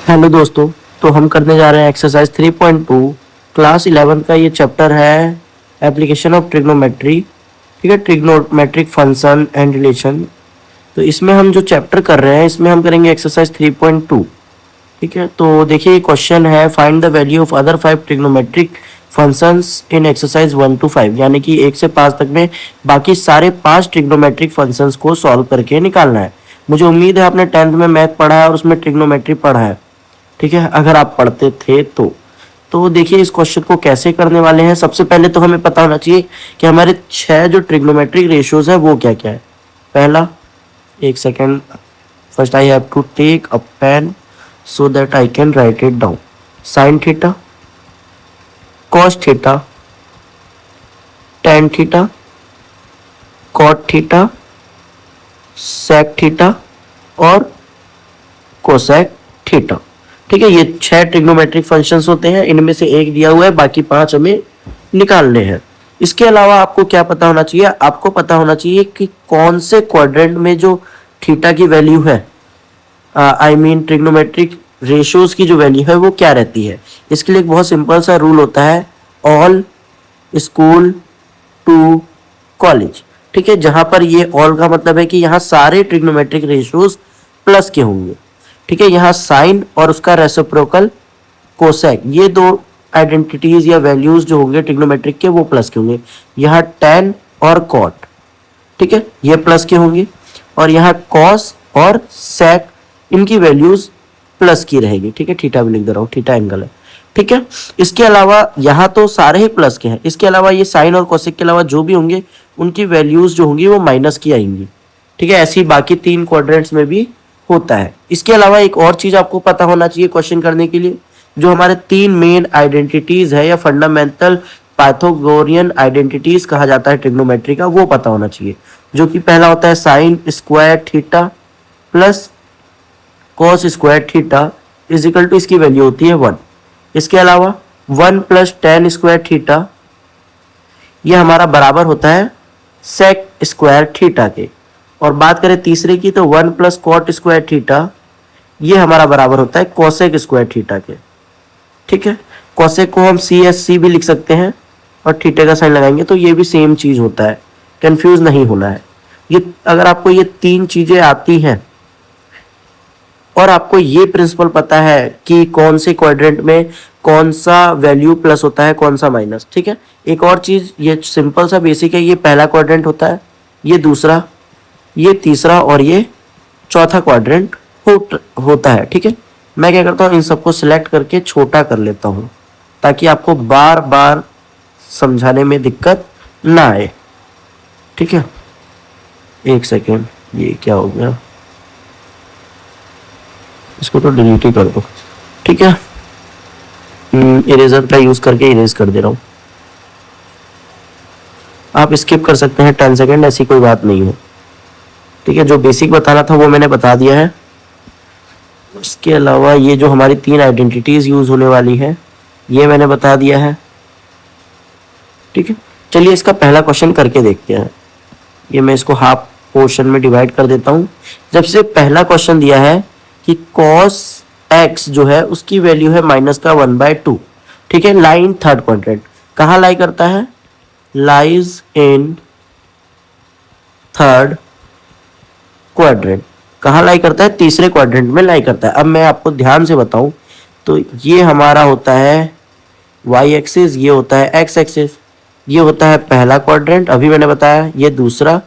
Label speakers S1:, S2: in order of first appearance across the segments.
S1: Hello दोस्तों। तो हम करने जा रहे हैं एक्सरसाइज 3.2 क्लास 11 का। ये चैप्टर है एप्लीकेशन ऑफ ट्रिग्नोमेट्री। ठीक है, ट्रिग्नोमेट्रिक फंक्शन एंड रिलेशन। तो इसमें हम जो चैप्टर कर रहे हैं इसमें हम करेंगे एक्सरसाइज 3.2। ठीक है, तो देखिए ये क्वेश्चन है, find the value of other 5 trigonometric functions in exercise 1 to 5, यानी कि 1 से 5 तक में बाकी सारे 5 ट्रिग्नोमेट्रिक फंक्शंस को सॉल्व करके निकालना है। मुझे उम्मीद है आपने 10th में मैथ पढ़ा है और उसमें ट्रिग्नोमेट्री पढ़ा है। ठीक है, अगर आप पढ़ते थे तो देखिए इस क्वेश्चन को कैसे करने वाले हैं। सबसे पहले तो हमें पता होना चाहिए कि हमारे 6 जो ट्रिग्नोमेट्रिक रेशियोज है वो क्या क्या है। पहला, एक second, first I have to take a pen so that I can write it down. Sine theta, cos theta, tan theta, cot theta, sec theta और कोसेक थीटा। ठीक है, ये 6 ट्रिग्नोमेट्रिक फंक्शंस होते हैं, इनमें से एक दिया हुआ है, बाकी 5 हमें निकालने हैं। इसके अलावा आपको क्या पता होना चाहिए, आपको पता होना चाहिए कि कौन से क्वाड्रेंट में जो थीटा की वैल्यू है, आई मीन ट्रिग्नोमेट्रिक रेशियोज की जो वैल्यू है वो क्या रहती है। इसके लिए एक बहुत सिंपल सा रूल होता है, ऑल स्कूल टू कॉलेज। ठीक है, जहां पर ये ऑल का मतलब है कि यहाँ सारे ट्रिग्नोमेट्रिक रेशियोज प्लस के होंगे। ठीक है, यहाँ साइन और उसका रेसिप्रोकल कोसेक, ये दो आइडेंटिटीज या वैल्यूज जो होंगे ट्रिग्नोमेट्रिक के वो प्लस के होंगे। यहाँ टेन और कॉट, ठीक है, ये प्लस के होंगे। और यहाँ कॉस और सेक, इनकी वैल्यूज प्लस की रहेगी। ठीक है, थीटा भी लिख दे रहा हूँ, थीटा एंगल है। ठीक है, इसके अलावा यहाँ तो सारे ही प्लस के हैं। इसके अलावा ये साइन और कोसेक के अलावा जो भी होंगे उनकी वैल्यूज जो होंगी वो माइनस की आएंगी। ठीक है, ऐसी बाकी 3 क्वाड्रेंट्स में भी होता है। इसके अलावा एक और चीज आपको पता होना चाहिए क्वेश्चन करने के लिए, जो हमारे 3 मेन आइडेंटिटीज है या फंडामेंटल पाइथागोरियन आइडेंटिटीज कहा जाता है ट्रिग्नोमेट्री का, वो पता होना चाहिए। जो कि पहला होता है sine square theta plus cos square theta is equal to, इसकी वैल्यू होती है 1। इसके अलावा 1 प्लस टेन स्क्वायर थीटा, ये हमारा बराबर होता है सेक स्क्वायर थीटा के। और बात करें तीसरे की तो 1 प्लस कॉट स्क्वायर थीटा, ये हमारा बराबर होता है कोसेक स्क्वायर थीटा के। ठीक है, कोसेक को हम सी एस सी भी लिख सकते हैं और थीटा का साइन लगाएंगे तो ये भी सेम चीज होता है, कंफ्यूज नहीं होना है। ये अगर आपको ये 3 चीजें आती हैं और आपको ये प्रिंसिपल पता है कि कौन से क्वाड्रेंट में कौन सा वैल्यू प्लस होता है कौन सा माइनस। ठीक है, एक और चीज, ये सिंपल सा बेसिक है, ये पहला क्वाड्रेंट होता है, ये दूसरा, ये तीसरा और ये चौथा क्वाड्रेंट होता है। ठीक है, मैं क्या करता हूँ, इन सबको सिलेक्ट करके छोटा कर लेता हूँ ताकि आपको बार बार समझाने में दिक्कत ना आए। ठीक है, एक सेकेंड, ये क्या हो गया, इसको तो डिलीट ही कर दो। ठीक है, इरेजर का यूज करके इरेज कर दे रहा हूँ। आप स्किप कर सकते हैं 10 सेकेंड, ऐसी कोई बात नहीं है। ठीक है, जो बेसिक बताना था वो मैंने बता दिया है। उसके अलावा ये जो हमारी 3 आइडेंटिटीज यूज होने वाली है ये मैंने बता दिया है। ठीक है, चलिए इसका पहला क्वेश्चन करके देखते हैं। ये मैं इसको हाफ पोर्शन में डिवाइड कर देता हूँ। जब से पहला क्वेश्चन दिया है कि cos x जो है उसकी वैल्यू है माइनस का 1/2। ठीक है, लाइन थर्ड क्वाड्रेंट कहाँ लाई करता है, लाइज इन थर्ड क्वाड्रेंट। कहाँ लाई करता है, तीसरे क्वाड्रेंट में लाई करता है। अब मैं आपको ध्यान से बताऊं तो ये हमारा होता है y एक्सिस, ये होता है x एक्सिस, ये होता है पहला क्वाड्रेंट, अभी मैंने बताया, ये दूसरा,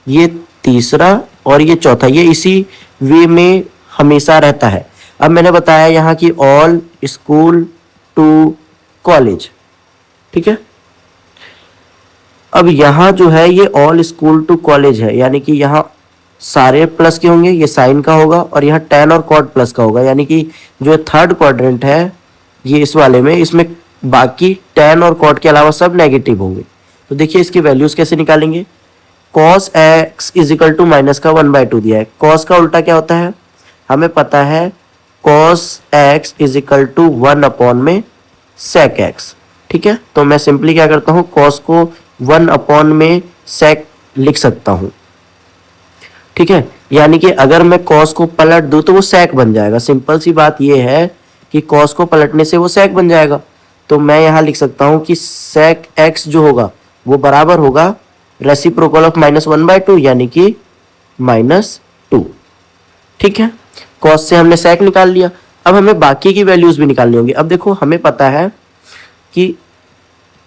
S1: ये तीसरा और ये चौथा, ये इसी वे में हमेशा रहता है। अब मैंने बताया यहाँ की ऑल स्कूल टू कॉलेज। ठीक है, अब यहाँ जो है ये ऑल स्कूल टू कॉलेज है, यानी कि यहाँ सारे प्लस के होंगे, ये साइन का होगा और यहाँ टेन और कॉट प्लस का होगा, यानी कि जो थर्ड क्वाड्रेंट है ये इस वाले में, इसमें बाकी टेन और कॉट के अलावा सब नेगेटिव होंगे। तो देखिए इसकी वैल्यूज कैसे निकालेंगे। cos x is equal to minus का 1/2 दिया है। cos का उल्टा क्या होता है, हमें पता है cos x is equal to 1 upon में sec x। ठीक है, तो मैं सिंपली क्या करता हूँ, cos को 1 अपॉन में sec लिख सकता हूँ। ठीक है, यानी कि अगर मैं कॉस को पलट दूं तो वो सेक बन जाएगा। सिंपल सी बात ये है कि कॉस को पलटने से वो सेक बन जाएगा। तो मैं यहाँ लिख सकता हूँ कि सेक एक्स जो होगा वो बराबर होगा रेसिप्रोकल ऑफ -1/2 यानी कि -2। ठीक है, कॉस से हमने सेक निकाल लिया। अब हमें बाकी की वैल्यूज भी निकालनी होगी। अब देखो हमें पता है कि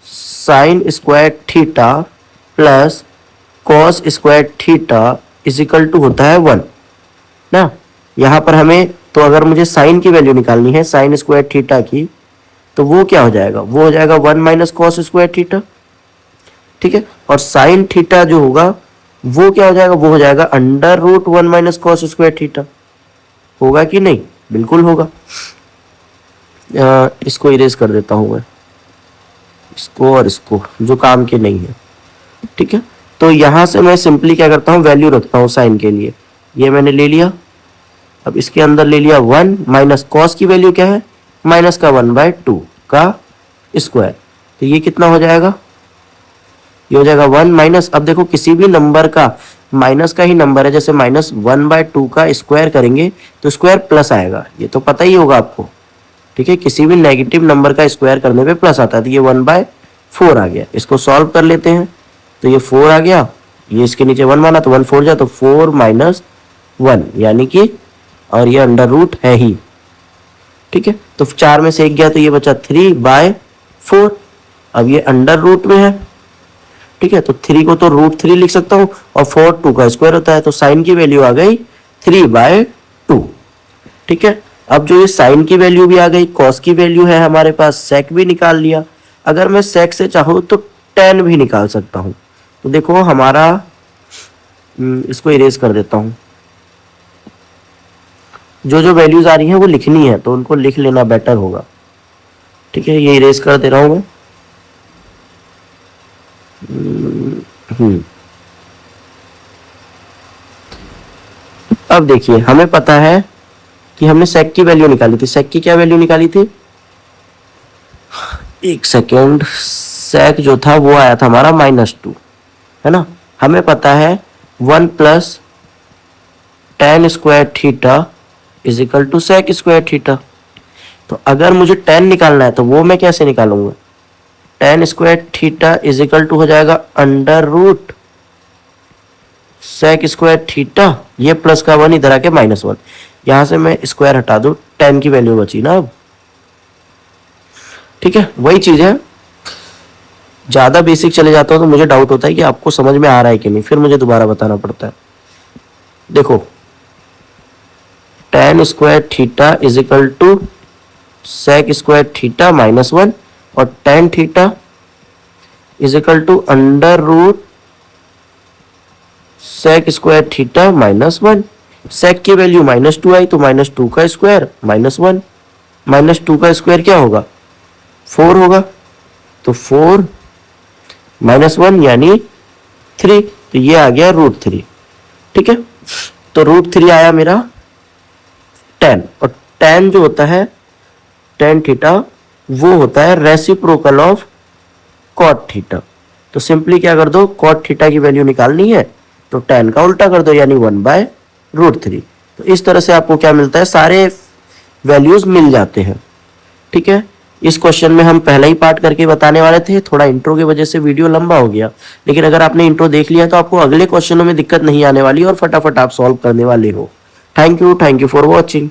S1: sine square theta plus cos square theta is equal to होता है 1 ना। यहाँ पर हमें तो अगर मुझे साइन की वैल्यू निकालनी है साइन स्क्वायर थीटा की, तो वो क्या हो जाएगा, वो हो जाएगा 1 माइनस कॉस स्क्वायर थीटा। ठीक है, और साइन थीटा जो होगा वो क्या हो जाएगा, वो हो जाएगा √1 माइनस कॉस स्क्वायर थीटा। होगा कि नहीं, बिल्कुल होगा। इसको इरेज कर देता हूं मैं, इसको और इसको, जो काम के नहीं है। ठीक है, तो यहां से मैं सिंपली क्या करता हूं, वैल्यू रखता हूं साइन के लिए। ये मैंने ले लिया। अब इसके अंदर ले लिया 1 माइनस कॉस की वैल्यू क्या है, माइनस का 1/2 का स्क्वायर। तो ये कितना हो जाएगा, ये हो जाएगा 1 माइनस, अब देखो किसी भी नंबर का माइनस का ही नंबर है, जैसे -1/2 का स्क्वायर करेंगे तो स्क्वायर प्लस आएगा, ये तो पता ही होगा आपको। ठीक है, किसी भी नेगेटिव नंबर का स्क्वायर करने पे प्लस आता है। तो ये 1/4 आ गया। इसको सॉल्व कर लेते हैं, तो ये 4 आ गया, ये इसके नीचे 1 माना तो 1 4 जा, तो 4 माइनस 1 यानी कि, और ये अंडर रूट है ही। ठीक है, तो 4 में से 1 गया तो ये बचा 3/4। अब ये अंडर रूट में है। ठीक है, तो 3 को तो √3 लिख सकता हूं, और 4 2 का स्क्वायर होता है, तो साइन की वैल्यू आ गई 3/2। ठीक है, अब जो ये साइन की वैल्यू भी आ गई, कॉस की वैल्यू है हमारे पास, सेक भी निकाल लिया। अगर मैं सेक से चाहूँ तो tan भी निकाल सकता हूँ। तो देखो हमारा, इसको इरेज कर देता हूँ। जो जो वैल्यूज आ रही हैं वो लिखनी है, तो उनको लिख लेना बेटर होगा। ठीक है, ये इरेज कर दे रहा हूं मैं। अब देखिए हमें पता है कि हमने सेक की वैल्यू निकाली थी। सेक की क्या वैल्यू निकाली थी, एक सेकेंड, सेक जो था वो आया था हमारा -2, है ना। हमें पता है 1 plus tan square theta is equal to sec square theta. तो अगर मुझे tan निकालना है तो वो मैं कैसे निकालूंगा, tan square theta is equal to हो जाएगा √ सेक स्क्वायर थीटा, ये प्लस का 1 इधर आके -1, यहां से मैं स्क्वायर हटा दूं, tan की वैल्यू बची ना अब। ठीक है, वही चीज है। ज्यादा बेसिक चले जाता हूं तो मुझे डाउट होता है कि आपको समझ में आ रहा है कि नहीं, फिर मुझे दोबारा बताना पड़ता है। देखो tan square theta is equal to sec square theta -1, और tan theta is equal to √ sec square theta -1। Sec की वैल्यू -2 आई तो -2 का स्क्वायर -1, -2 का स्क्वायर क्या होगा, 4 होगा, तो 4 -1 यानी 3, तो ये आ गया √3। ठीक है, तो √3 आया मेरा tan, और tan जो होता है tan थीटा वो होता है रेसिप्रोकल ऑफ कॉट थीटा। तो सिंपली क्या कर दो, कॉट थीटा की वैल्यू निकालनी है तो tan का उल्टा कर दो, यानी 1/√3। तो इस तरह से आपको क्या मिलता है, सारे वैल्यूज मिल जाते हैं। ठीक है, इस क्वेश्चन में हम पहला ही पार्ट करके बताने वाले थे, थोड़ा इंट्रो की वजह से वीडियो लंबा हो गया, लेकिन अगर आपने इंट्रो देख लिया तो आपको अगले क्वेश्चनों में दिक्कत नहीं आने वाली और फटाफट आप सॉल्व करने वाले हो। Thank you for watching.